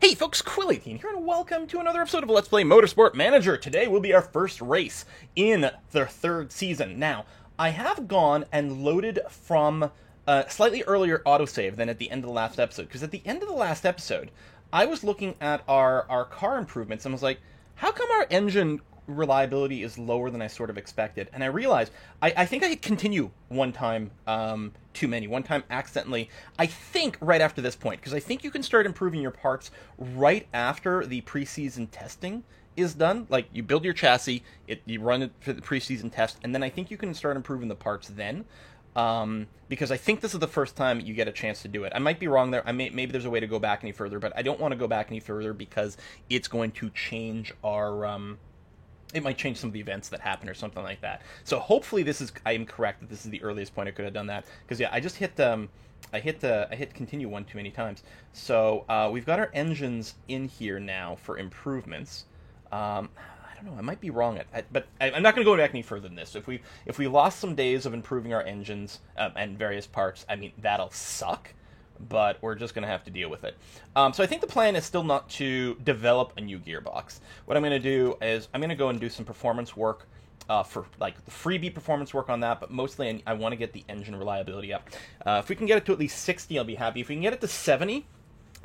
Hey folks, Quilly18 here, and welcome to another episode of Let's Play Motorsport Manager. Today will be our first race in the third season. Now, I have gone and loaded from a slightly earlier autosave than at the end of the last episode, because at the end of the last episode, I was looking at our car improvements and was like, how come our engine reliability is lower than I sort of expected? And I realized I think I hit continue one time too many, one time accidentally, I think right after this point, because I think you can start improving your parts right after the preseason testing is done. Like, you build your chassis, you run it for the preseason test, and then I think you can start improving the parts then. Because I think this is the first time you get a chance to do it. I might be wrong there. Maybe there's a way to go back any further, but I don't want to go back any further because it's going to change our it might change some of the events that happen or something like that. So hopefully I am correct that this is the earliest point I could have done that. Because yeah, I just hit I hit continue one too many times. So we've got our engines in here now for improvements. I don't know. I might be wrong but I'm not going to go back any further than this. So if we lost some days of improving our engines and various parts, I mean, that'll suck. But we're just going to have to deal with it. So I think the plan is still not to develop a new gearbox. What I'm going to do is I'm going to go and do some performance work for like the freebie performance work on that, but mostly I want to get the engine reliability up. If we can get it to at least 60, I'll be happy. If we can get it to 70,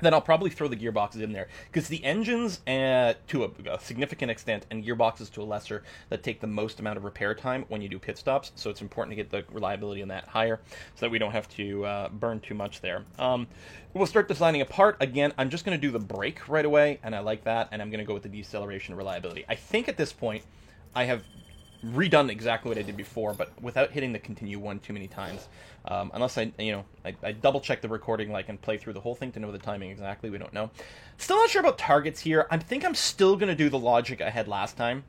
then I'll probably throw the gearboxes in there, because the engines to a significant extent and gearboxes to a lesser that take the most amount of repair time when you do pit stops, so it's important to get the reliability on that higher so that we don't have to burn too much there. We'll start designing a part. Again, I'm just going to do the brake right away, and I like that, and I'm going to go with the deceleration reliability. I think at this point I have redone exactly what I did before, but without hitting the continue one too many times. Unless I double check the recording, like, and play through the whole thing to know the timing exactly. We don't know. Still not sure about targets here. I think I'm still going to do the logic I had last time,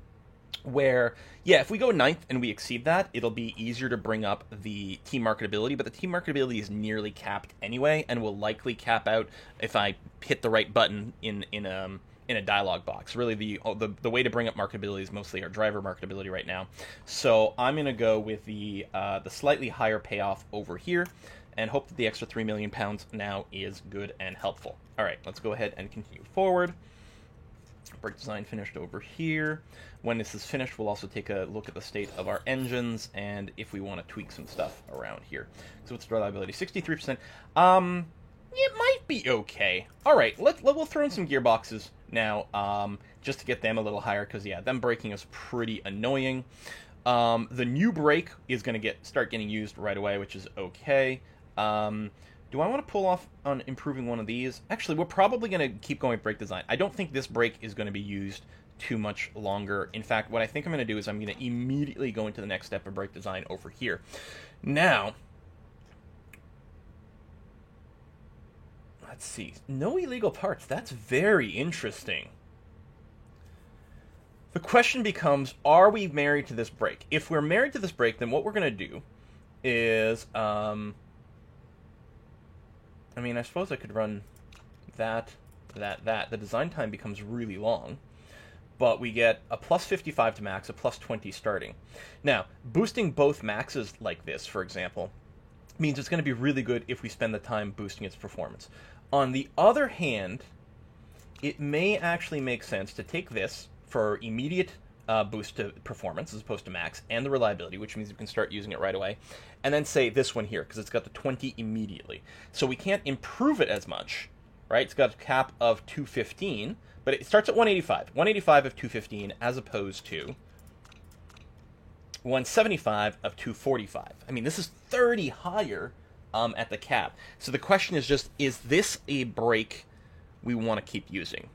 where, yeah, if we go 9th and we exceed that, it'll be easier to bring up the team marketability, but the team marketability is nearly capped anyway, and will likely cap out if I hit the right button in a dialog box. Really, the way to bring up marketability is mostly our driver marketability right now. So I'm going to go with the slightly higher payoff over here, and hope that the extra 3 million pounds now is good and helpful. All right, let's go ahead and continue forward. Brake design finished over here. When this is finished, we'll also take a look at the state of our engines and if we want to tweak some stuff around here. So what's the reliability? 63%. It might be okay. All right, we'll throw in some gearboxes now, just to get them a little higher, because yeah, them braking is pretty annoying. The new brake is going to start getting used right away, which is okay. Do I want to pull off on improving one of these? Actually, we're probably going to keep going with brake design. I don't think this brake is going to be used too much longer. In fact, what I think I'm going to do is I'm going to immediately go into the next step of brake design over here. Now, let's see. No illegal parts. That's very interesting. The question becomes, are we married to this brake? If we're married to this brake, then what we're going to do is, I mean, I suppose I could run that. The design time becomes really long, but we get a plus 55 to max, a plus 20 starting. Now, boosting both maxes like this, for example, means it's going to be really good if we spend the time boosting its performance. On the other hand, it may actually make sense to take this for immediate boost to performance as opposed to max, and the reliability, which means we can start using it right away, and then say this one here, because it's got the 20 immediately. So we can't improve it as much, right? It's got a cap of 215, but it starts at 185. 185 of 215 as opposed to 175 of 245. I mean, this is 30 higher at the cap. So the question is just, is this a brake we want to keep using?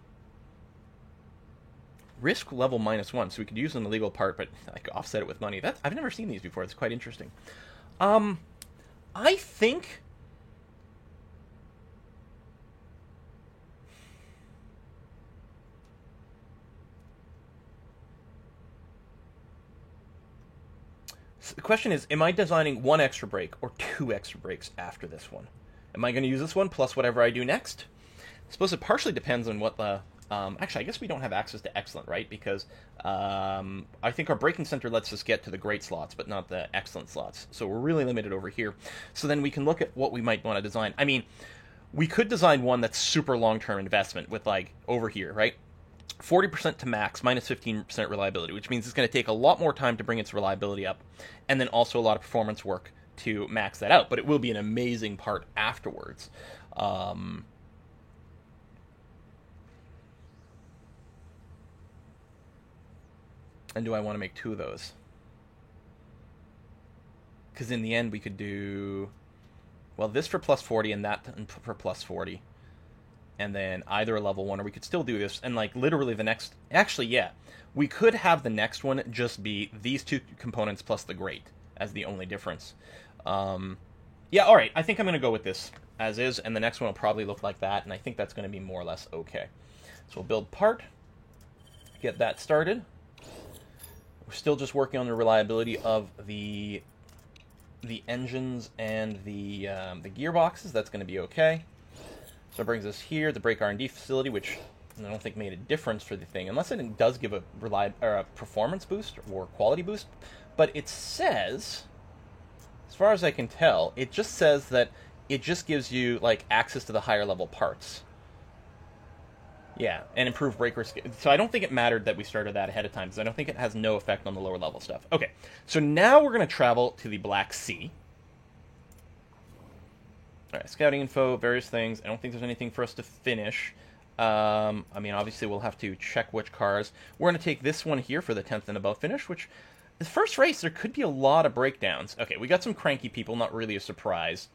Risk level -1, so we could use an illegal part, but like offset it with money. I've never seen these before. It's quite interesting. I think so the question is, am I designing one extra brake or two extra brakes after this one? Am I going to use this one plus whatever I do next? I suppose it partially depends on what the actually, I guess we don't have access to excellent, right? Because I think our braking center lets us get to the great slots, but not the excellent slots. So we're really limited over here. So then we can look at what we might want to design. I mean, we could design one that's super long-term investment with, like, over here, right? 40% to max, minus 15% reliability, which means it's going to take a lot more time to bring its reliability up, and then also a lot of performance work to max that out, but it will be an amazing part afterwards. And do I want to make 2 of those? Because in the end, we could do, well, this for plus 40 and that for plus 40. And then either a level 1, or we could still do this, and, like, literally the next, actually, yeah, we could have the next one just be these 2 components plus the grate as the only difference. Yeah, alright, I think I'm going to go with this as is, and the next one will probably look like that, and I think that's going to be more or less okay. So we'll build part, get that started. We're still just working on the reliability of the engines and the gearboxes. That's going to be okay. So it brings us here, the brake R&D facility, which I don't think made a difference for the thing, unless it does give a performance boost or quality boost. But it says, as far as I can tell, it just says that it just gives you, like, access to the higher level parts. Yeah, and improved breaker skill. So I don't think it mattered that we started that ahead of time, because I don't think it has no effect on the lower level stuff. Okay, so now we're going to travel to the Black Sea. Alright, scouting info, various things. I don't think there's anything for us to finish. I mean, obviously we'll have to check which cars. We're going to take this one here for the 10th and above finish, which, the first race, there could be a lot of breakdowns. Okay, we got some cranky people, not really a surprise.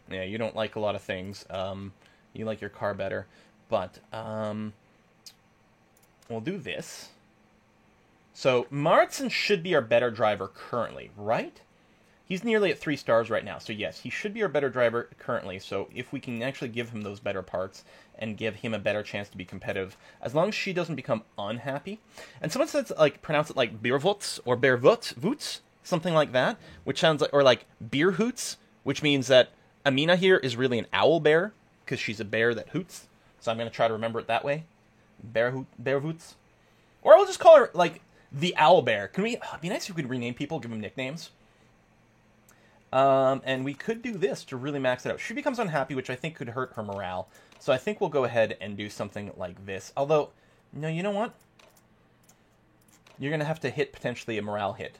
Yeah, you don't like a lot of things. You like your car better. But, we'll do this. So, Martson should be our better driver currently, right? He's nearly at 3 stars right now, so yes, he should be our better driver currently. So if we can actually give him those better parts and give him a better chance to be competitive, as long as she doesn't become unhappy. And someone says, like, pronounce it like Beerwoots or Beerwoots, something like that, which sounds like, or like Beerhoots, which means that Amina here is really an owl bear, because she's a bear that hoots. So I'm going to try to remember it that way. Beerwoots. Or I'll just call her, like, the owl bear. Can we, it'd be nice if we could rename people, give them nicknames. And we could do this to really max it out. She becomes unhappy, which I think could hurt her morale. So I think we'll go ahead and do something like this. Although, no, you know what? You're going to have to hit potentially a morale hit.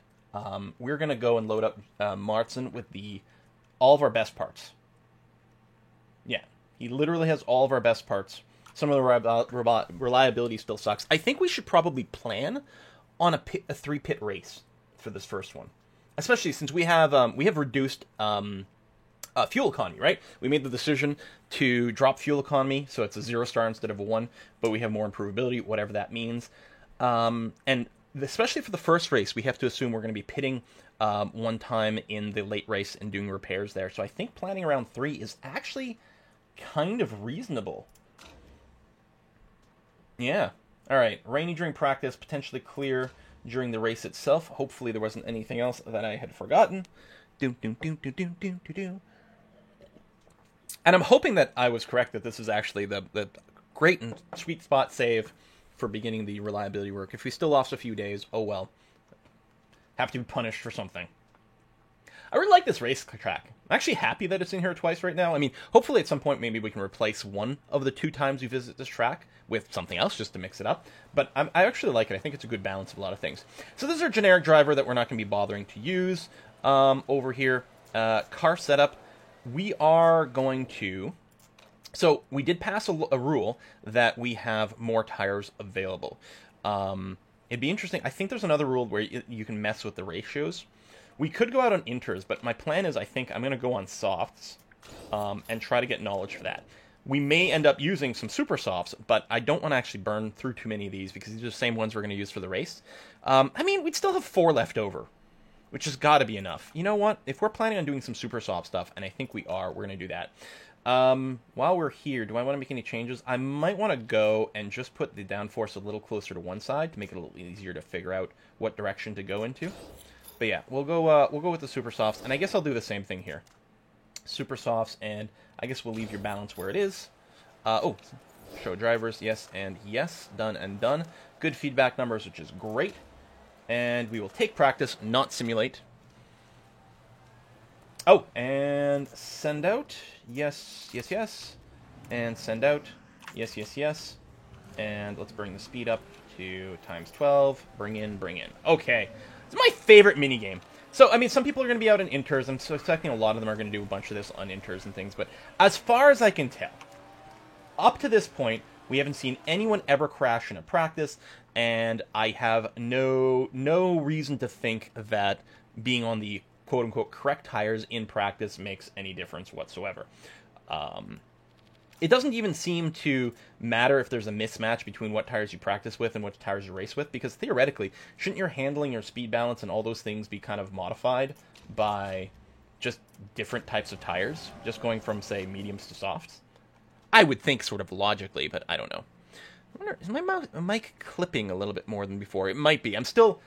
We're going to go and load up Martson with all of our best parts. Yeah, he literally has all of our best parts. Some of the reliability still sucks. I think we should probably plan on a 3-pit race for this first one. Especially since we have reduced fuel economy, right? We made the decision to drop fuel economy, so it's a 0-star instead of a 1, but we have more improvability, whatever that means. And especially for the first race, we have to assume we're going to be pitting one time in the late race and doing repairs there. So I think planning around 3 is actually kind of reasonable. Yeah. All right. Rainy during practice, potentially clear during the race itself. Hopefully there wasn't anything else that I had forgotten. And I'm hoping that I was correct, that this is actually the great and sweet spot save for beginning the reliability work. If we still lost a few days, oh well. Have to be punished for something. I really like this race track. I'm actually happy that it's in here twice right now. I mean, hopefully at some point maybe we can replace one of the 2 times we visit this track with something else just to mix it up. But I actually like it. I think it's a good balance of a lot of things. So this is our generic driver that we're not going to be bothering to use over here. Car setup. We are going to... So we did pass a rule that we have more tires available. It'd be interesting. I think there's another rule where you can mess with the ratios. We could go out on inters, but my plan is I think I'm going to go on softs and try to get knowledge for that. We may end up using some super softs, but I don't want to actually burn through too many of these because these are the same ones we're going to use for the race. I mean, we'd still have 4 left over, which has got to be enough. You know what? If we're planning on doing some super soft stuff, and I think we are, we're going to do that. While we're here, do I want to make any changes? I might want to go and just put the downforce a little closer to one side to make it a little easier to figure out what direction to go into. But yeah, we'll go with the super softs, and I guess I'll do the same thing here. Super softs, and I guess we'll leave your balance where it is. Show drivers, yes and yes, done and done. Good feedback numbers, which is great. And we will take practice, not simulate. Oh, and send out, yes, yes, yes. And send out. Yes, yes, yes. And let's bring the speed up to times 12. Bring in, bring in. Okay. It's my favorite minigame. So, I mean, some people are going to be out in inters. I'm suspecting a lot of them are going to do a bunch of this on inters and things. But as far as I can tell, up to this point, we haven't seen anyone ever crash in a practice. And I have no reason to think that being on the quote-unquote correct tires in practice makes any difference whatsoever. It doesn't even seem to matter if there's a mismatch between what tires you practice with and what tires you race with, because theoretically, shouldn't your handling, your speed balance, and all those things be kind of modified by just different types of tires, just going from, say, mediums to softs? I would think sort of logically, but I don't know. I wonder, is my mic clipping a little bit more than before? It might be. I'm still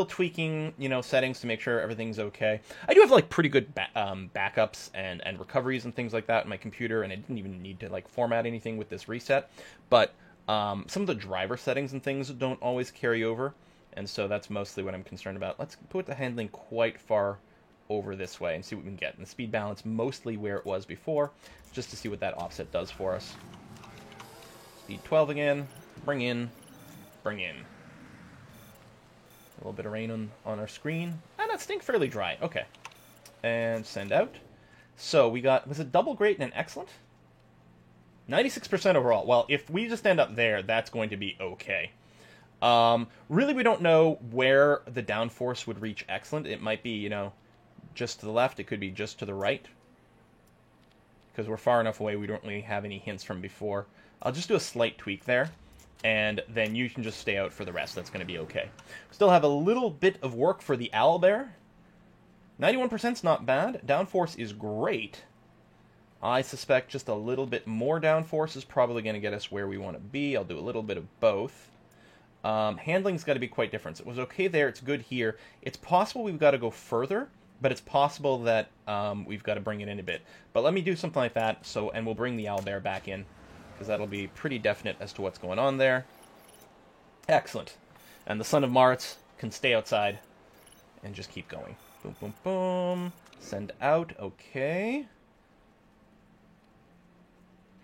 tweaking, settings to make sure everything's okay. I do have like pretty good backups and recoveries and things like that in my computer, and I didn't even need to like format anything with this reset. But some of the driver settings and things don't always carry over, and so that's mostly what I'm concerned about. Let's put the handling quite far over this way and see what we can get. And the speed balance mostly where it was before, just to see what that offset does for us. Speed 12 again. Bring in. Bring in. A little bit of rain on our screen. And that stink fairly dry. Okay. And send out. So we got, was it double great and an excellent? 96% overall. Well, if we just end up there, that's going to be okay. Really, we don't know where the downforce would reach excellent. It might be, just to the left. It could be just to the right. Because we're far enough away, we don't really have any hints from before. I'll just do a slight tweak there, and then you can just stay out for the rest. That's going to be okay. Still have a little bit of work for the owlbear. 91% is not bad. Downforce is great. I suspect just a little bit more downforce is probably going to get us where we want to be. I'll do a little bit of both. Handling's got to be quite different. It was okay there. It's good here. It's possible we've got to go further, but it's possible that we've got to bring it in a bit. But let me do something like that, and we'll bring the owlbear back in, because that'll be pretty definite as to what's going on there. Excellent. And the Son of Maritz can stay outside and just keep going. Boom, boom, boom. Send out. Okay.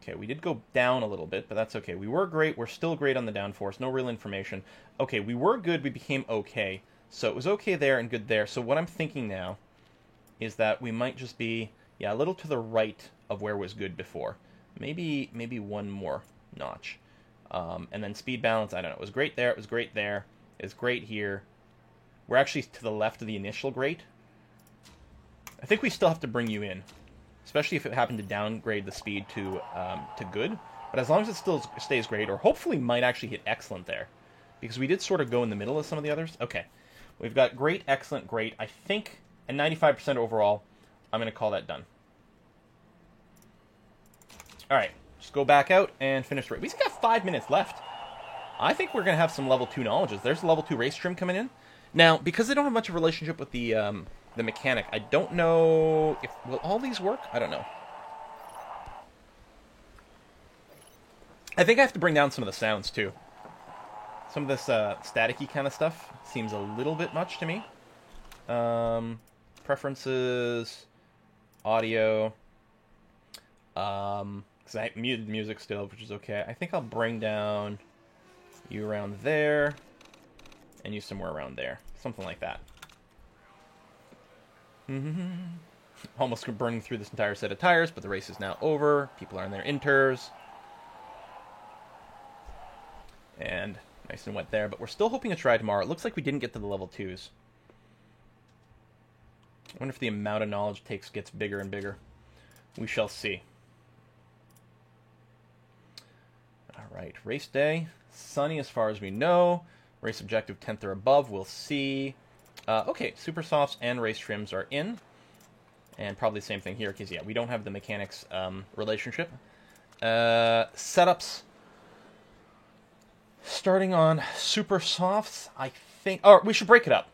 Okay, we did go down a little bit, but that's okay. We were great. We're still great on the downforce. No real information. Okay, we were good. We became okay. So it was okay there and good there. So what I'm thinking now is that we might just be, a little to the right of where was good before. Maybe one more notch. And then speed balance, I don't know. It was great there. It was great there. It's great here. We're actually to the left of the initial great. I think we still have to bring you in, especially if it happened to downgrade the speed to good. But as long as it still stays great, or hopefully might actually hit excellent there, because we did sort of go in the middle of some of the others. Okay, we've got great, excellent, great. I think, and 95% overall. I'm going to call that done. All right, just go back out and finish the race. We've got 5 minutes left. I think we're going to have some level 2 knowledges. There's a level 2 race trim coming in. Now, because they don't have much of a relationship with the mechanic, I don't know if... Will all these work? I don't know. I think I have to bring down some of the sounds, too. Some of this staticky kind of stuff seems a little bit much to me. Preferences... Audio... because I muted music still, which is okay. I think I'll bring down you around there, and you somewhere around there. Something like that. Almost burning through this entire set of tires, but the race is now over. People are in their inters. And nice and wet there, but we're still hoping to try tomorrow. It looks like we didn't get to the level 2s. I wonder if the amount of knowledge gets bigger and bigger. We shall see. Alright, race day. Sunny as far as we know. Race objective 10th or above, we'll see. Okay, super softs and race trims are in. And probably the same thing here, because, we don't have the mechanics relationship. Setups. Starting on super softs, I think... Oh, we should break it up.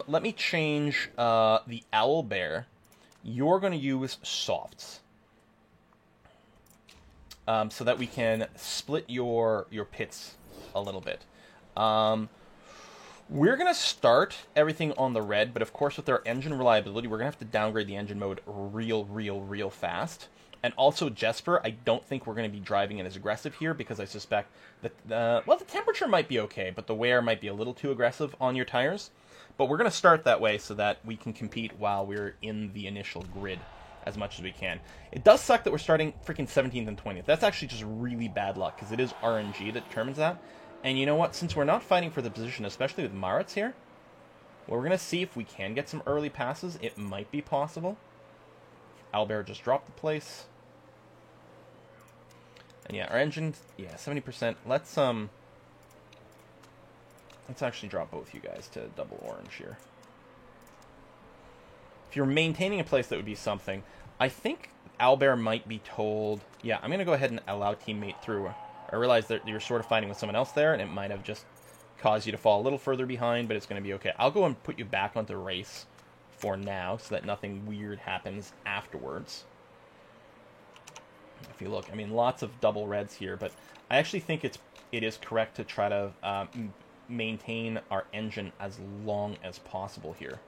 Let me change the owlbear. You're going to use softs. So that we can split your pits a little bit. We're going to start everything on the red, but of course with our engine reliability, we're going to have to downgrade the engine mode real fast. And also Jesper, I don't think we're going to be driving in as aggressive here because I suspect that, well, the temperature might be okay, but the wear might be a little too aggressive on your tires. But we're going to start that way so that we can compete while we're in the initial grid as much as we can. It does suck that we're starting freaking 17th and 20th. That's actually just really bad luck because it is RNG that determines that. And you know what? Since we're not fighting for the position, especially with Maritz here, well, we're going to see if we can get some early passes. It might be possible. Albert just dropped the place. And yeah, our engine, yeah, 70%. Let's actually drop both you guys to double orange here. If you're maintaining a place, that would be something. I think Albert might be told, yeah, I'm going to go ahead and allow teammate through. I realize that you're sort of fighting with someone else there, and it might have just caused you to fall a little further behind, but it's going to be okay. I'll go and put you back onto race for now so that nothing weird happens afterwards. If you look, I mean, lots of double reds here, but I actually think it is correct to try to maintain our engine as long as possible here.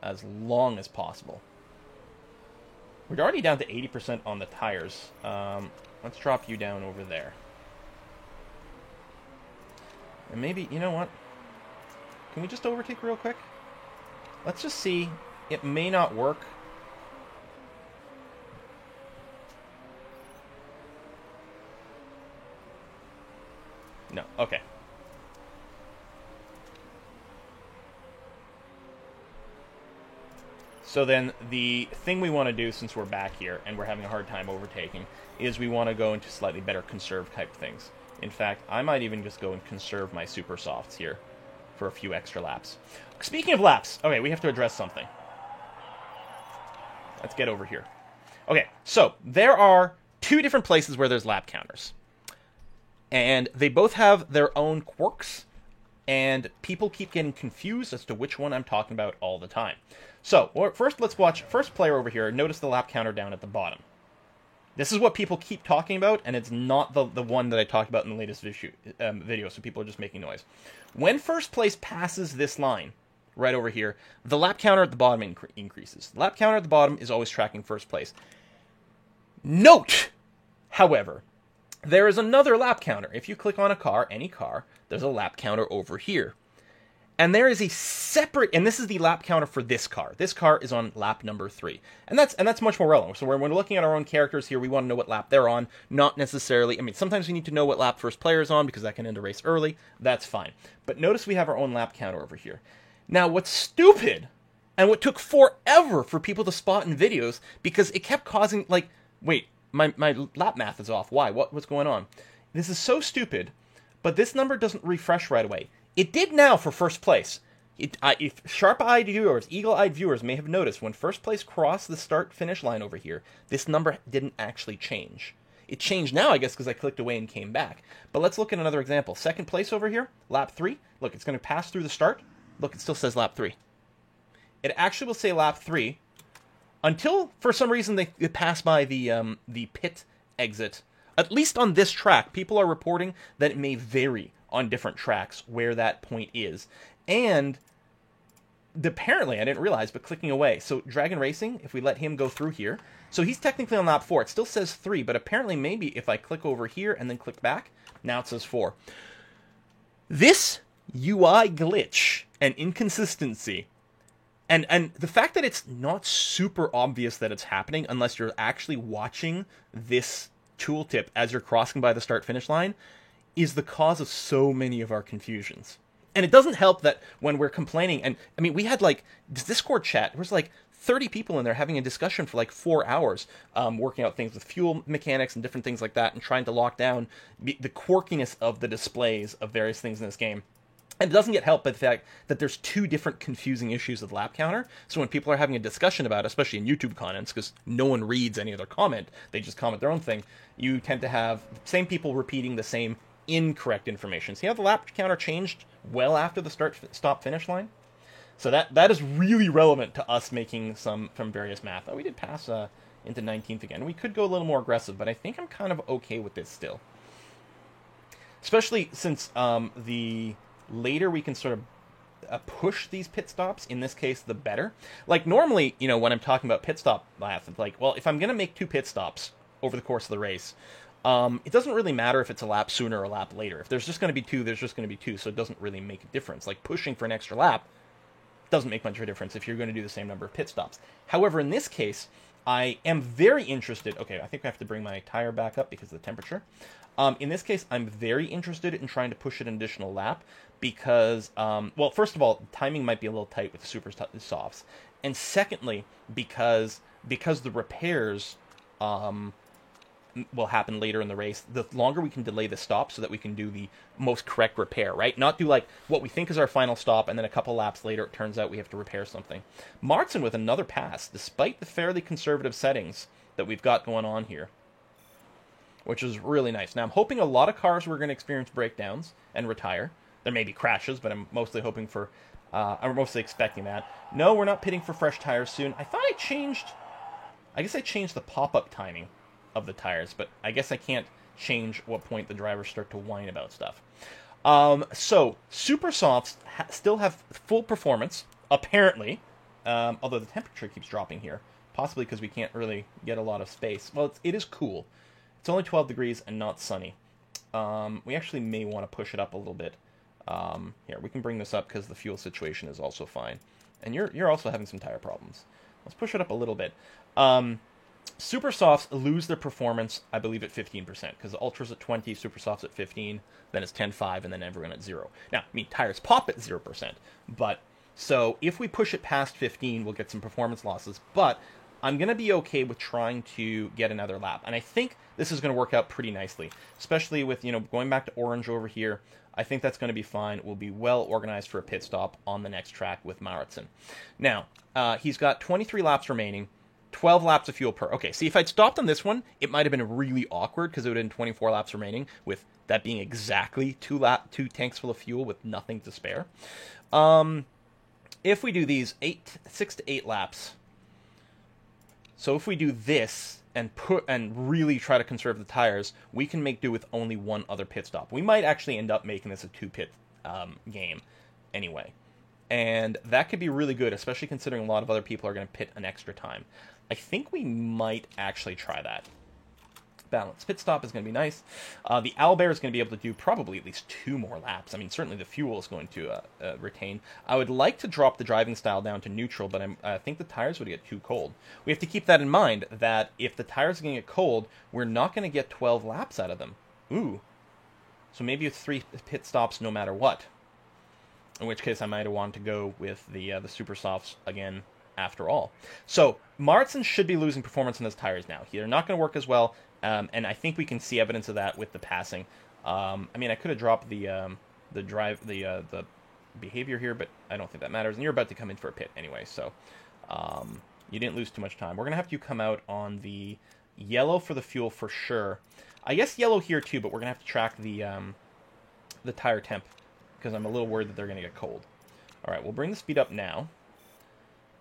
As long as possible. We're already down to 80% on the tires. Let's drop you down over there. And maybe, you know what? Can we just overtake real quick? Let's just see. It may not work. No, okay. So then the thing we want to do, since we're back here and we're having a hard time overtaking, is we want to go into slightly better conserve type things. In fact, I might even just go and conserve my super softs here for a few extra laps. Speaking of laps, okay, we have to address something. Let's get over here. Okay, so there are two different places where there's lap counters. And they both have their own quirks, and people keep getting confused as to which one I'm talking about all the time. So, first let's watch, first player over here, notice the lap counter down at the bottom. This is what people keep talking about, and it's not the one that I talked about in the latest video, so people are just making noise. When first place passes this line, right over here, the lap counter at the bottom increases. The lap counter at the bottom is always tracking first place. Note, however, there is another lap counter. If you click on a car, any car, there's a lap counter over here. And there is a separate, and this is the lap counter for this car. This car is on lap number 3. And that's much more relevant. So when we're looking at our own characters here, we want to know what lap they're on, not necessarily, I mean, sometimes we need to know what lap first player is on because that can end a race early. That's fine. But notice we have our own lap counter over here. Now, what's stupid, and what took forever for people to spot in videos, because it kept causing, like, wait, my lap math is off. Why? What's going on? This is so stupid, but this number doesn't refresh right away. It did now for first place. If sharp-eyed viewers, eagle-eyed viewers may have noticed, when first place crossed the start-finish line over here, this number didn't actually change. It changed now, I guess, because I clicked away and came back. But let's look at another example. Second place over here, lap 3. Look, it's going to pass through the start. Look, it still says lap 3. It actually will say lap 3 until, for some reason, they pass by the pit exit. At least on this track, people are reporting that it may vary on different tracks where that point is. And apparently, I didn't realize, but clicking away. So Dragon Racing, if we let him go through here, so he's technically on lap 4. It still says 3, but apparently maybe if I click over here and then click back, now it says 4. This UI glitch and inconsistency, and the fact that it's not super obvious that it's happening unless you're actually watching this tooltip as you're crossing by the start-finish line, is the cause of so many of our confusions. And it doesn't help that when we're complaining, and I mean, we had like this Discord chat, there was like 30 people in there having a discussion for like 4 hours, working out things with fuel mechanics and different things like that, and trying to lock down the quirkiness of the displays of various things in this game. And it doesn't get helped by the fact that there's two different confusing issues with lap counter. So when people are having a discussion about it, especially in YouTube comments, because no one reads any other comment, they just comment their own thing, you tend to have the same people repeating the same incorrect information. See how the lap counter changed well after the stop-finish line? So that is really relevant to us making some from various math. Oh, we did pass into 19th again. We could go a little more aggressive, but I think I'm kind of okay with this still. Especially since the later we can sort of push these pit stops, in this case, the better. Like, normally, you know, when I'm talking about pit stop laps, it's like, well, if I'm going to make 2 pit stops over the course of the race, it doesn't really matter if it's a lap sooner or a lap later. If there's just going to be 2, there's just going to be 2, so it doesn't really make a difference. Like, pushing for an extra lap doesn't make much of a difference if you're going to do the same number of pit stops. However, in this case, I am very interested... Okay, I think I have to bring my tire back up because of the temperature. In this case, I'm very interested in trying to push it an additional lap because, well, first of all, timing might be a little tight with the super softs. And secondly, because the repairs will happen later in the race, the longer we can delay the stop so that we can do the most correct repair, right? Not do like what we think is our final stop and then a couple laps later it turns out we have to repair something. Martin with another pass, despite the fairly conservative settings that we've got going on here, which is really nice. Now I'm hoping a lot of cars were going to experience breakdowns and retire. There may be crashes, but I'm mostly hoping for, I'm mostly expecting that. No, we're not pitting for fresh tires soon. I guess I changed the pop-up timing of the tires, but I guess I can't change what point the drivers start to whine about stuff. So, Super Softs still have full performance, apparently, although the temperature keeps dropping here, possibly because we can't really get a lot of space. Well, it is cool. It's only 12 degrees and not sunny. We actually may want to push it up a little bit. Here, we can bring this up because the fuel situation is also fine. And you're also having some tire problems. Let's push it up a little bit. Super Softs lose their performance, I believe, at 15%, because the Ultra's at 20, Super Softs at 15, then it's 10.5, and then everyone at 0. Now, I mean, tires pop at 0%, but, so, if we push it past 15, we'll get some performance losses, but I'm going to be okay with trying to get another lap, and I think this is going to work out pretty nicely, especially with, you know, going back to orange over here. I think that's going to be fine. We'll be well organized for a pit stop on the next track with Mauritsen. Now, he's got 23 laps remaining, 12 laps of fuel per. Okay, see, if I'd stopped on this one, it might have been really awkward because it would have been 24 laps remaining, with that being exactly 2 tanks full of fuel with nothing to spare. If we do these 6 to 8 laps, so if we do this and really try to conserve the tires, we can make do with only one other pit stop. We might actually end up making this a 2-pit game anyway. And that could be really good, especially considering a lot of other people are going to pit an extra time. I think we might actually try that. Balanced pit stop is going to be nice. The Owlbear is going to be able to do probably at least 2 more laps. I mean, certainly the fuel is going to retain. I would like to drop the driving style down to neutral, but I think the tires would get too cold. We have to keep that in mind, that if the tires are going to get cold, we're not going to get 12 laps out of them. Ooh. So maybe it's 3 pit stops no matter what. In which case I might have wanted to go with the Super Softs again after all. So, Mauritsen should be losing performance on his tires now. They're not going to work as well, and I think we can see evidence of that with the passing. I mean, I could have dropped the behavior here, but I don't think that matters. And you're about to come in for a pit anyway, so you didn't lose too much time. We're going to have you come out on the yellow for the fuel for sure. I guess yellow here too, but we're going to have to track the tire temp, because I'm a little worried that they're going to get cold. All right, we'll bring the speed up now.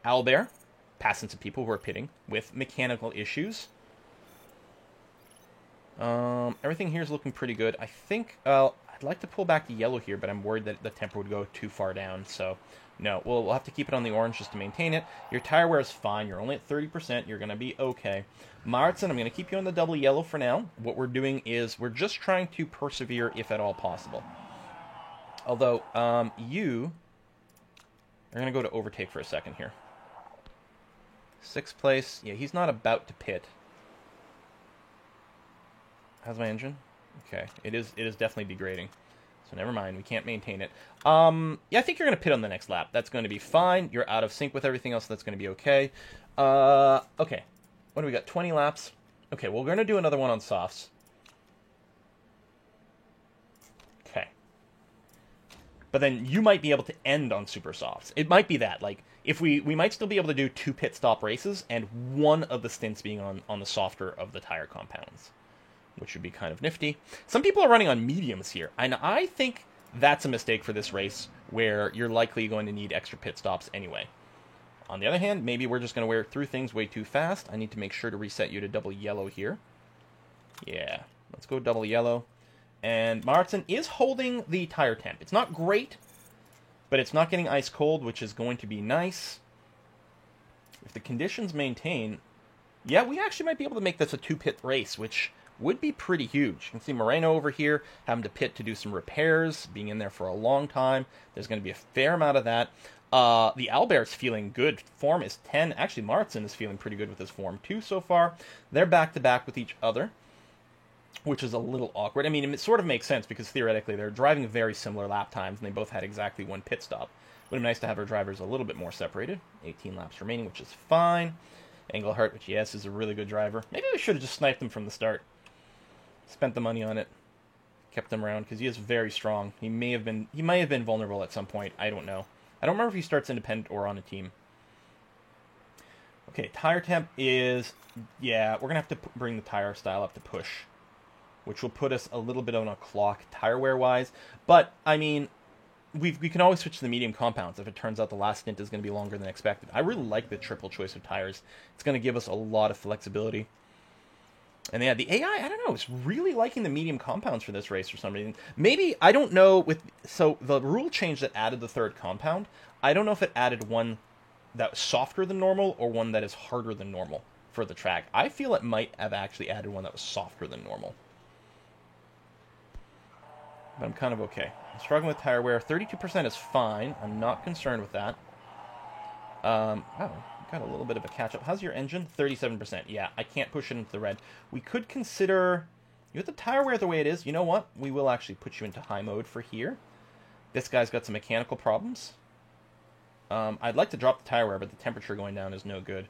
Owlbear, passing some people who are pitting with mechanical issues. Everything here is looking pretty good. I think, I'd like to pull back the yellow here, but I'm worried that the temper would go too far down, so no. We'll have to keep it on the orange just to maintain it. Your tire wear is fine. You're only at 30%. You're going to be okay. Mauritsen, I'm going to keep you on the double yellow for now. What we're doing is we're just trying to persevere if at all possible. Although, you are going to go to overtake for a second here. 6th place. Yeah, he's not about to pit. How's my engine? Okay, it is definitely degrading. So never mind, we can't maintain it. Yeah, I think you're going to pit on the next lap. That's going to be fine. You're out of sync with everything else. That's going to be okay. Okay. What do we got? 20 laps? Okay, well, we're going to do another one on softs. Okay. But then you might be able to end on super softs. It might be that, like, if we might still be able to do 2 pit stop races, and one of the stints being on the softer of the tire compounds, which would be kind of nifty. Some people are running on mediums here, and I think that's a mistake for this race, where you're likely going to need extra pit stops anyway. On the other hand, maybe we're just going to wear through things way too fast. I need to make sure to reset you to double yellow here. Yeah, let's go double yellow. And Mauritsen is holding the tire temp. It's not great, but it's not getting ice cold, which is going to be nice. If the conditions maintain, yeah, we actually might be able to make this a 2-pit race, which would be pretty huge. You can see Moreno over here having to pit to do some repairs, being in there for a long time. There's going to be a fair amount of that. The Albert's feeling good. Form is 10. Actually, Martin is feeling pretty good with his form, too, so far. They're back-to-back with each other, which is a little awkward. I mean, it sort of makes sense, because theoretically they're driving very similar lap times, and they both had exactly 1 pit stop. Would have been nice to have our drivers a little bit more separated. 18 laps remaining, which is fine. Engelhart, which, yes, is a really good driver. Maybe we should have just sniped him from the start. Spent the money on it. Kept him around, because he is very strong. He might have been vulnerable at some point. I don't know. I don't remember if he starts independent or on a team. Okay, tire temp is... Yeah, we're going to have to bring the tire style up to push, which will put us a little bit on a clock tire wear-wise. But, I mean, we can always switch to the medium compounds if it turns out the last stint is going to be longer than expected. I really like the triple choice of tires. It's going to give us a lot of flexibility. And yeah, the AI, I don't know, is really liking the medium compounds for this race for some reason. Maybe, I don't know, so the rule change that added the third compound, I don't know if it added one that was softer than normal or one that is harder than normal for the track. I feel it might have actually added one that was softer than normal. But I'm kind of okay. I'm struggling with tire wear. 32% is fine. I'm not concerned with that. Wow, got a little bit of a catch-up. How's your engine? 37%. Yeah, I can't push it into the red. We could consider... You have the tire wear the way it is. You know what? We will actually put you into high mode for here. This guy's got some mechanical problems. I'd like to drop the tire wear, but the temperature going down is no good.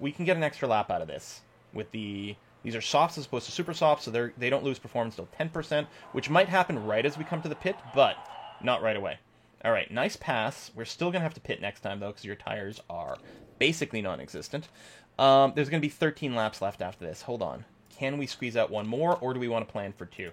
We can get an extra lap out of this with the... These are softs as opposed to super softs, so they don't lose performance till 10%, which might happen right as we come to the pit, but not right away. All right, nice pass. We're still going to have to pit next time, though, because your tires are basically non-existent. There's going to be 13 laps left after this. Hold on. Can we squeeze out one more, or do we want to plan for 2?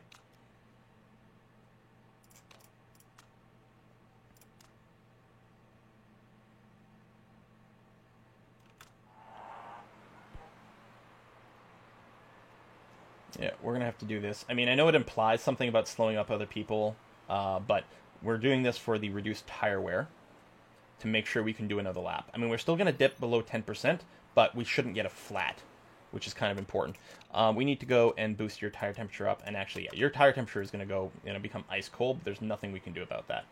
Yeah, we're going to have to do this. I mean, I know it implies something about slowing up other people, but we're doing this for the reduced tire wear to make sure we can do another lap. I mean, we're still going to dip below 10%, but we shouldn't get a flat, which is kind of important. We need to go and boost your tire temperature up, and actually, yeah, your tire temperature is going to become ice cold, but there's nothing we can do about that.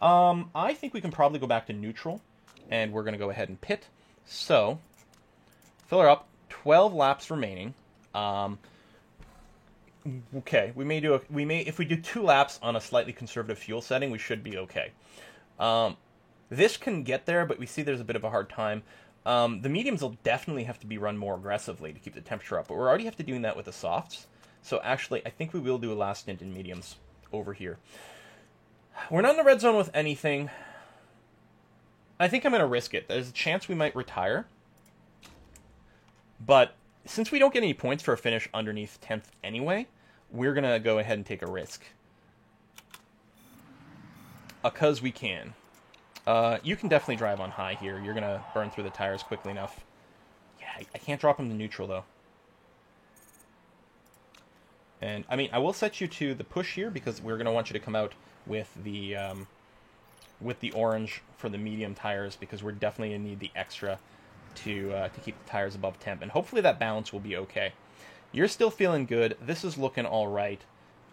I think we can probably go back to neutral, and we're going to go ahead and pit. So, fill her up. 12 laps remaining. Okay, if we do 2 laps on a slightly conservative fuel setting, we should be okay. This can get there, but we see there's a bit of a hard time. The mediums will definitely have to be run more aggressively to keep the temperature up, but we're already have to doing that with the softs. So actually, I think we will do a last stint in mediums over here. We're not in the red zone with anything. I think I'm going to risk it. There's a chance we might retire. But since we don't get any points for a finish underneath 10th anyway, we're going to go ahead and take a risk. Because we can. You can definitely drive on high here. You're going to burn through the tires quickly enough. Yeah, I can't drop him to neutral, though. And, I mean, I will set you to the push here, because we're going to want you to come out with the orange for the medium tires, because we're definitely going to need the extra to keep the tires above temp, and hopefully that balance will be okay. You're still feeling good. This is looking all right.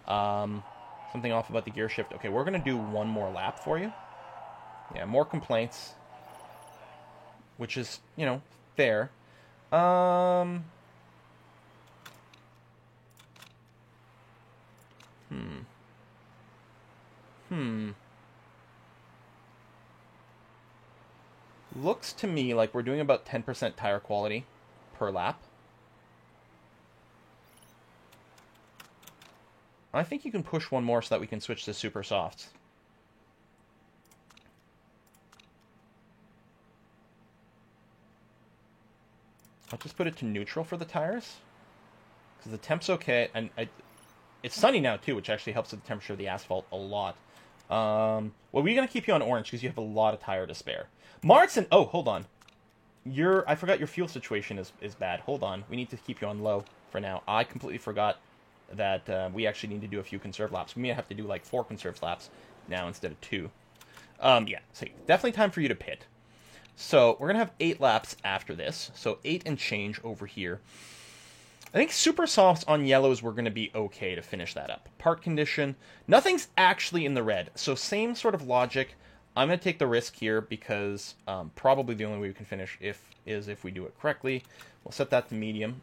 Something off about the gear shift. Okay, we're going to do one more lap for you. Yeah, more complaints, which is, fair. Looks to me like we're doing about 10% tire quality per lap. I think you can push one more so that we can switch to super softs. I'll just put it to neutral for the tires, because the temp's okay, and it's sunny now too, which actually helps with the temperature of the asphalt a lot. Well, we're going to keep you on orange because you have a lot of tire to spare. Martin! Oh, hold on. I forgot your fuel situation is bad. Hold on. We need to keep you on low for now. I completely forgot that we actually need to do a few conserve laps. We may have to do like 4 conserve laps now instead of 2. Yeah, so definitely time for you to pit. So we're going to have 8 laps after this. So 8 and change over here. I think super softs on yellows we're going to be okay to finish that up. Part condition, nothing's actually in the red. So same sort of logic. I'm going to take the risk here because probably the only way we can finish is if we do it correctly. We'll set that to medium.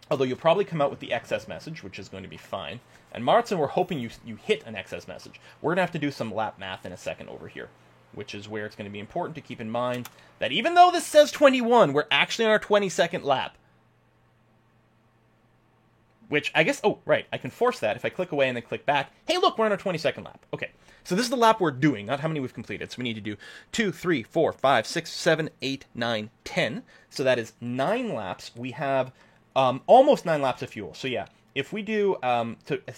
Although you'll probably come out with the excess message, which is going to be fine. And Martin, we're hoping you hit an excess message. We're going to have to do some lap math in a second over here, which is where it's going to be important to keep in mind that even though this says 21, we're actually on our 22nd lap. Which, I guess, oh, right, I can force that if I click away and then click back. Hey, look, we're on our 22nd lap. Okay, so this is the lap we're doing, not how many we've completed. So we need to do 2, 3, 4, 5, 6, 7, 8, 9, 10. So that is 9 laps. We have almost 9 laps of fuel. So yeah, if we do, on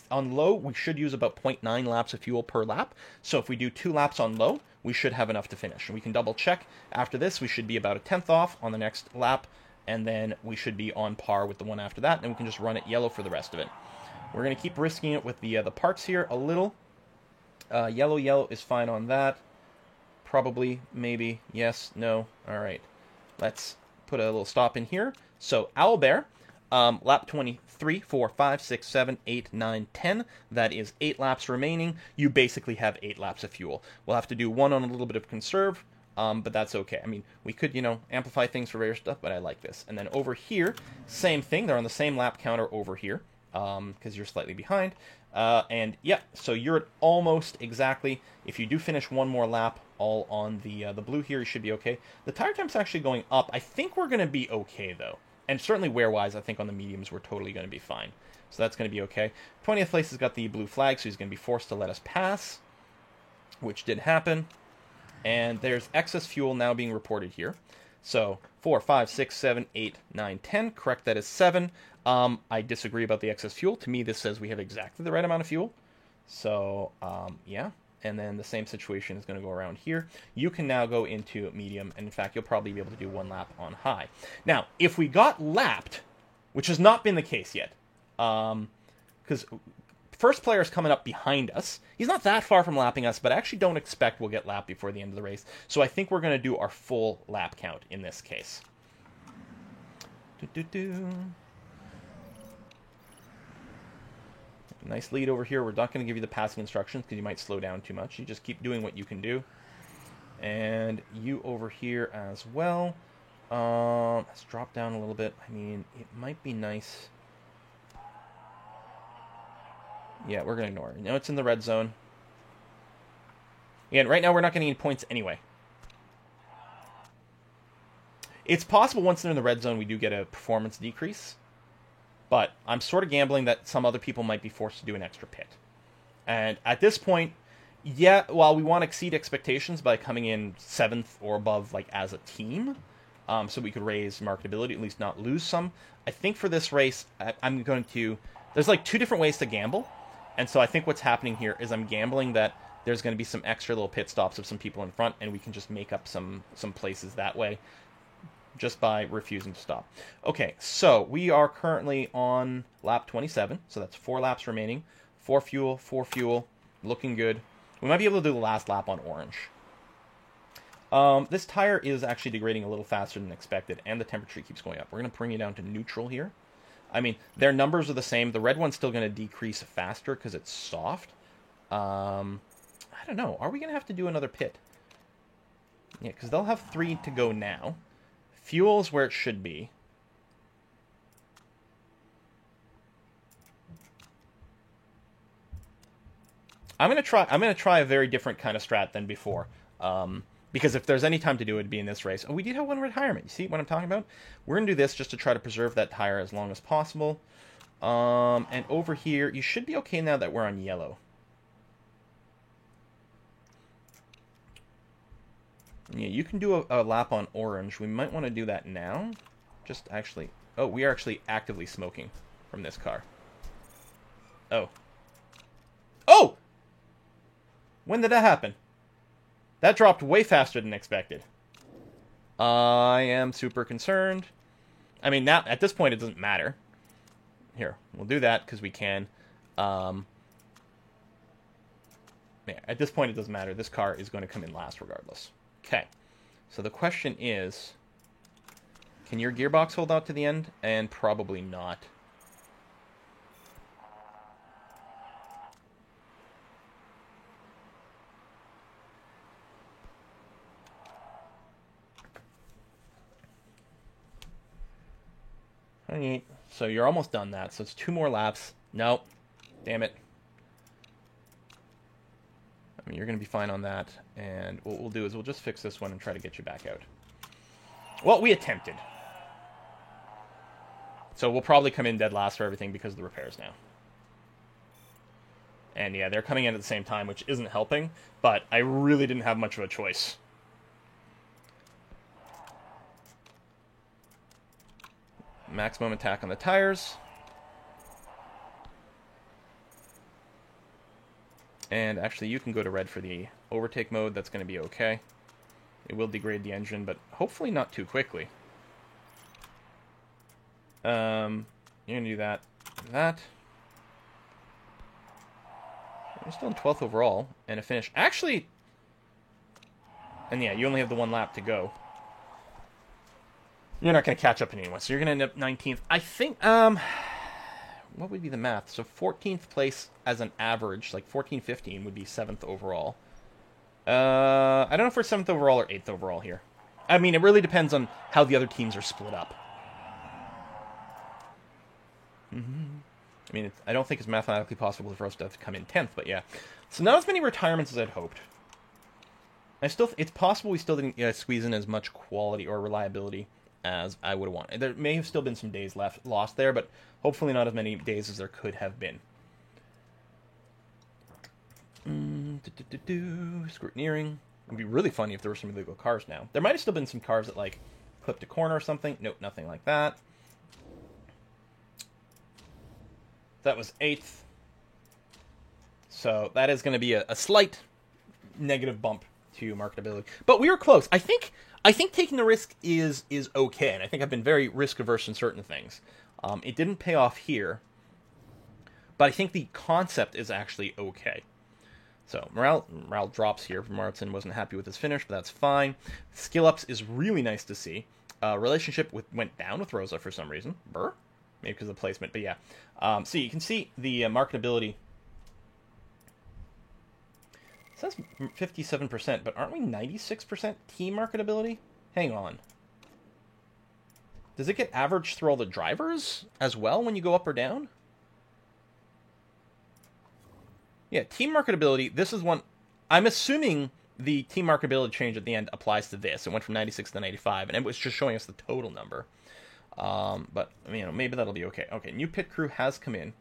low, we should use about 0.9 laps of fuel per lap. So if we do 2 laps on low, we should have enough to finish. And we can double check. After this, we should be about a 10th off on the next lap. And then we should be on par with the one after that, and we can just run it yellow for the rest of it. We're going to keep risking it with the parts here a little. Yellow is fine on that. Probably, maybe, yes, no. All right, let's put a little stop in here. So Owlbear, lap 23, 4, 5, 6, 7, 8, 9, 10. That is 8 laps remaining. You basically have 8 laps of fuel. We'll have to do one on a little bit of conserve. But that's okay. I mean, we could, amplify things for various stuff, but I like this. And then over here, same thing. They're on the same lap counter over here, because you're slightly behind. And yeah, so you're at almost exactly. If you do finish one more lap all on the blue here, you should be okay. The tire time's actually going up. I think we're going to be okay, though. And certainly wear-wise, I think on the mediums, we're totally going to be fine. So that's going to be okay. 20th place has got the blue flag, so he's going to be forced to let us pass, which did happen. And there's excess fuel now being reported here. So 4, 5, 6, 7, 8, 9, 10. Correct, that is 7. I disagree about the excess fuel. To me, this says we have exactly the right amount of fuel. So, yeah. And then the same situation is going to go around here. You can now go into medium. And in fact, you'll probably be able to do 1 lap on high. Now, if we got lapped, which has not been the case yet, because first player is coming up behind us. He's not that far from lapping us, but I actually don't expect we'll get lapped before the end of the race. So I think we're going to do our full lap count in this case. Nice lead over here. We're not going to give you the passing instructions because you might slow down too much. You just keep doing what you can do. And you over here as well. Let's drop down a little bit. I mean, it might be nice. Yeah, we're going to ignore it. No, it's in the red zone. Again, right now we're not getting any points anyway. It's possible once they're in the red zone we do get a performance decrease. But I'm sort of gambling that some other people might be forced to do an extra pit. And at this point, yeah, while we want to exceed expectations by coming in 7th or above, like, as a team, so we could raise marketability, at least not lose some, I think for this race, I'm going to... There's, like, 2 different ways to gamble. And so I think what's happening here is I'm gambling that there's going to be some extra little pit stops of some people in front, and we can just make up some places that way just by refusing to stop. Okay, so we are currently on lap 27, so that's 4 laps remaining. 4 fuel, looking good. We might be able to do the last lap on orange. This tire is actually degrading a little faster than expected, and the temperature keeps going up. We're going to bring it down to neutral here. I mean, their numbers are the same. The red one's still going to decrease faster because it's soft. I don't know. Are we going to have to do another pit? Yeah, because they'll have 3 to go now. Fuel's where it should be. I'm gonna try a very different kind of strat than before. Because if there's any time to do it, it'd be in this race. Oh, we did have 1 retirement. You see what I'm talking about? We're going to do this just to try to preserve that tire as long as possible. And over here, you should be okay now that we're on yellow. Yeah, you can do a lap on orange. We might want to do that now. Just actually... Oh, we are actually actively smoking from this car. Oh. Oh! When did that happen? That dropped way faster than expected. I am super concerned. I mean, now at this point, it doesn't matter. Here, we'll do that because we can. Yeah, at this point, it doesn't matter. This car is going to come in last regardless. Okay. So the question is, can your gearbox hold out to the end? And probably not. Okay, so you're almost done that. So it's 2 more laps. Nope. Damn it. I mean, you're going to be fine on that. And what we'll do is we'll just fix this one and try to get you back out. Well, we attempted. So we'll probably come in dead last for everything because of the repairs now. And yeah, they're coming in at the same time, which isn't helping. But I really didn't have much of a choice. Maximum attack on the tires. And actually, you can go to red for the overtake mode. That's going to be okay. It will degrade the engine, but hopefully not too quickly. You're going to do that. That. You're still in 12th overall. And a finish. Actually... And yeah, you only have the 1 lap to go. You're not going to catch up anyway, so you're going to end up 19th. I think, what would be the math? So 14th place as an average, like 14, 15 would be 7th overall. I don't know if we're 7th overall or 8th overall here. I mean, it really depends on how the other teams are split up. I mean, I don't think it's mathematically possible for us to have to come in 10th, but yeah. So not as many retirements as I'd hoped. It's possible we still didn't squeeze in as much quality or reliability as I would have wanted. There may have still been some days lost there, but hopefully not as many days as there could have been. Scrutineering. It would be really funny if there were some illegal cars now. There might have still been some cars that, like, clipped a corner or something. Nope, nothing like that. That was 8th. So that is going to be a slight negative bump to marketability. But we were close. I think taking the risk is okay, and I think I've been very risk-averse in certain things. It didn't pay off here, but I think the concept is actually okay. So, morale drops here. Martin wasn't happy with his finish, but that's fine. Skill ups is really nice to see. Relationship went down with Rosa for some reason. Maybe because of the placement, but yeah. So you can see the marketability. It says 57%, but aren't we 96% team marketability? Hang on. Does it get averaged through all the drivers as well when you go up or down? Yeah, team marketability, this is one... I'm assuming the team marketability change at the end applies to this. It went from 96 to 95, and it was just showing us the total number. But, you know, maybe that'll be okay. Okay, new pit crew has come in.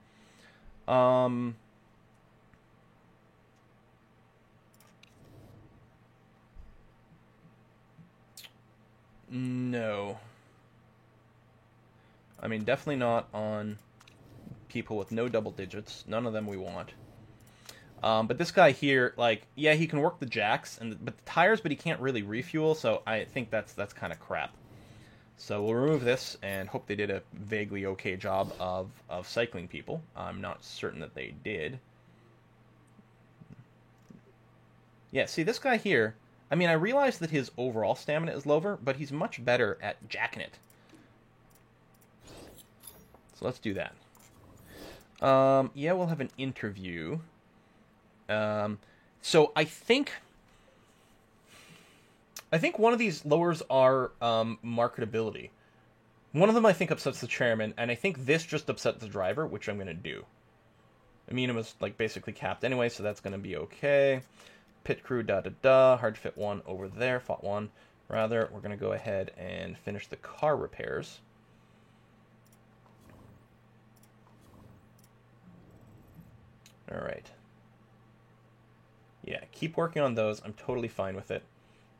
No. I mean, definitely not on people with no double digits. None of them we want. But this guy here, like, yeah, he can work the jacks but the tires, but he can't really refuel, so I think that's kind of crap. So we'll remove this and hope they did a vaguely okay job of cycling people. I'm not certain that they did. Yeah, see, this guy here, I mean, I realize that his overall stamina is lower, but he's much better at jacking it. So let's do that. Yeah, we'll have an interview. So I think one of these lowers our marketability. One of them I think upsets the chairman, and I think this just upsets the driver, which I'm going to do. Amina was like basically capped anyway, so that's going to be okay. Pit crew, hard to fit one over there, fought one. Rather, we're going to go ahead and finish the car repairs. All right. Yeah, keep working on those. I'm totally fine with it.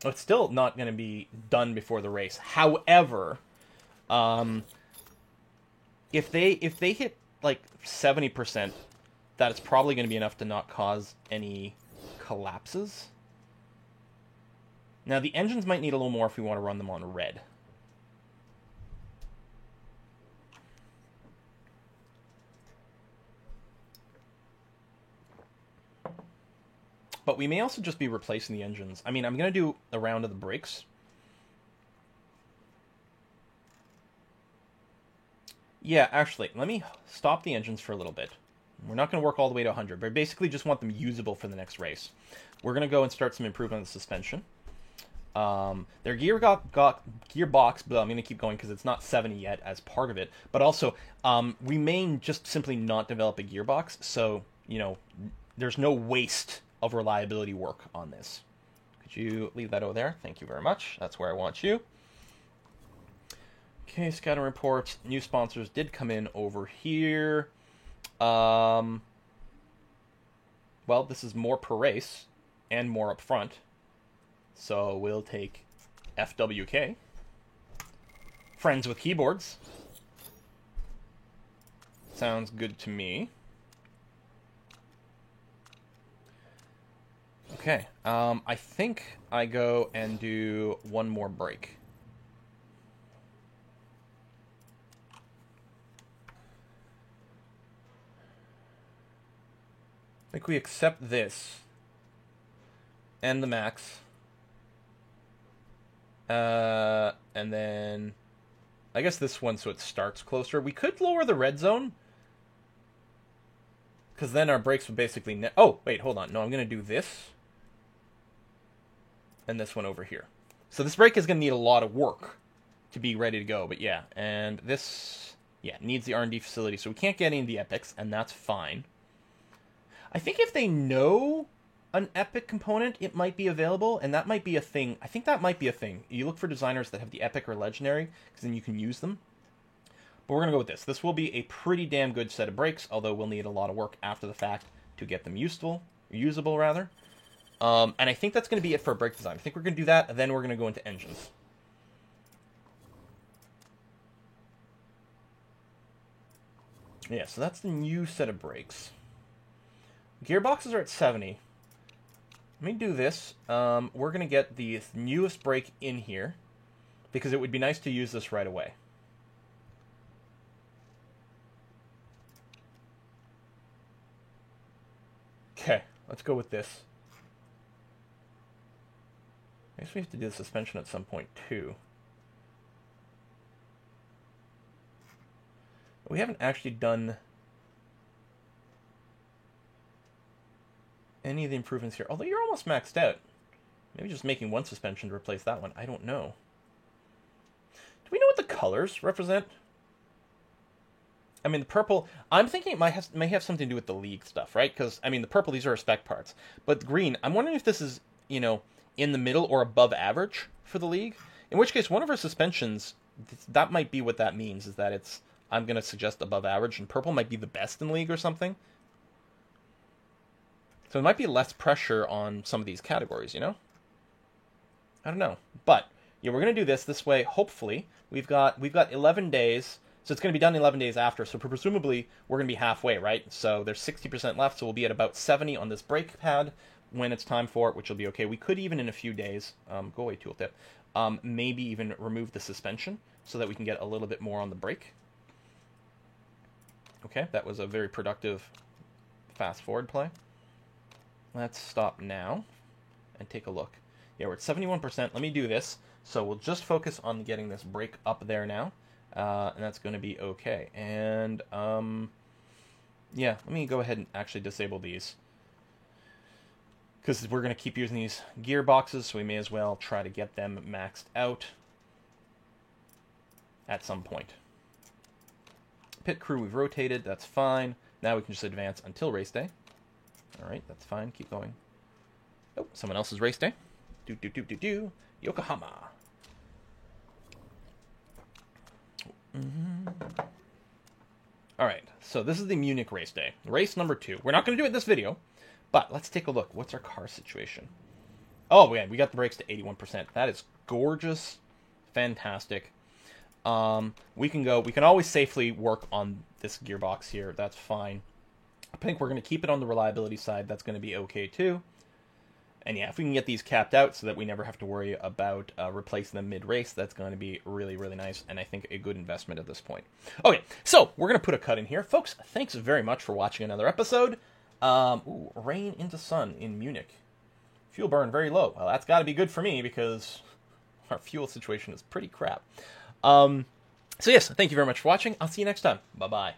It's still not going to be done before the race. However, if they hit like 70%, that's probably going to be enough to not cause any collapses. Now, the engines might need a little more if we want to run them on red. But we may also just be replacing the engines. I mean, I'm going to do a round of the brakes. Yeah, actually, let me stop the engines for a little bit. We're not going to work all the way to 100, but I basically just want them usable for the next race. We're going to go and start some improvement on the suspension. Their gearbox, but I'm going to keep going because it's not 70 yet as part of it. But also, we may just simply not develop a gearbox, so, you know, there's no waste of reliability work on this. Could you leave that over there? Thank you very much. That's where I want you. Okay, scatter reports. New sponsors did come in over here. Well, this is more per race and more up front. So we'll take FWK. Friends with keyboards. Sounds good to me. Okay, I think I go and do one more break. I think we accept this. And the max. And then I guess this one so it starts closer. We could lower the red zone. Because then our brakes would basically... oh, wait, hold on. No, I'm going to do this. And this one over here. So this brake is going to need a lot of work to be ready to go. But yeah, and this... yeah, needs the R&D facility. So we can't get any of the epics, and that's fine. I think if they know an epic component, it might be available, and that might be a thing. I think that might be a thing. You look for designers that have the epic or legendary, because then you can use them. But we're going to go with this. This will be a pretty damn good set of brakes, although we'll need a lot of work after the fact to get them usable. And I think that's going to be it for brake design. I think we're going to do that, and then we're going to go into engines. Yeah, so that's the new set of brakes. Gearboxes are at 70. Let me do this. We're going to get the newest brake in here, because it would be nice to use this right away. Okay, let's go with this. I guess we have to do the suspension at some point, too. We haven't actually done any of the improvements here. Although you're almost maxed out. Maybe just making one suspension to replace that one. I don't know. Do we know what the colors represent? I mean, the purple... I'm thinking it may have something to do with the league stuff, right? Because, I mean, the purple, these are spec parts. But the green, I'm wondering if this is, you know, in the middle or above average for the league. In which case, one of our suspensions, that might be what that means, is that it's... I'm going to suggest above average, and purple might be the best in league or something. So it might be less pressure on some of these categories, you know? I don't know. But, yeah, we're going to do this way. Hopefully, we've got 11 days... So it's going to be done 11 days after, so presumably we're going to be halfway, right? So there's 60% left, so we'll be at about 70 on this brake pad when it's time for it, which will be okay. We could even in a few days, go away tooltip, maybe even remove the suspension so that we can get a little bit more on the brake. Okay, that was a very productive fast forward play. Let's stop now and take a look. Yeah, we're at 71%. Let me do this. So we'll just focus on getting this brake up there now. And that's going to be okay. And, yeah, let me go ahead and actually disable these. Because we're going to keep using these gearboxes, so we may as well try to get them maxed out at some point. Pit crew we've rotated, that's fine. Now we can just advance until race day. Alright, that's fine, keep going. Oh, someone else's race day. Yokohama. Alright, so this is the Munich race day. Race number 2. We're not going to do it in this video, but let's take a look. What's our car situation? Oh, yeah, we got the brakes to 81%. That is gorgeous. Fantastic. We can always safely work on this gearbox here. That's fine. I think we're going to keep it on the reliability side. That's going to be okay, too. And yeah, if we can get these capped out so that we never have to worry about replacing them mid-race, that's going to be really, really nice, and I think a good investment at this point. Okay, so we're going to put a cut in here. Folks, thanks very much for watching another episode. Rain into sun in Munich. Fuel burn very low. Well, that's got to be good for me because our fuel situation is pretty crap. So yes, thank you very much for watching. I'll see you next time. Bye-bye.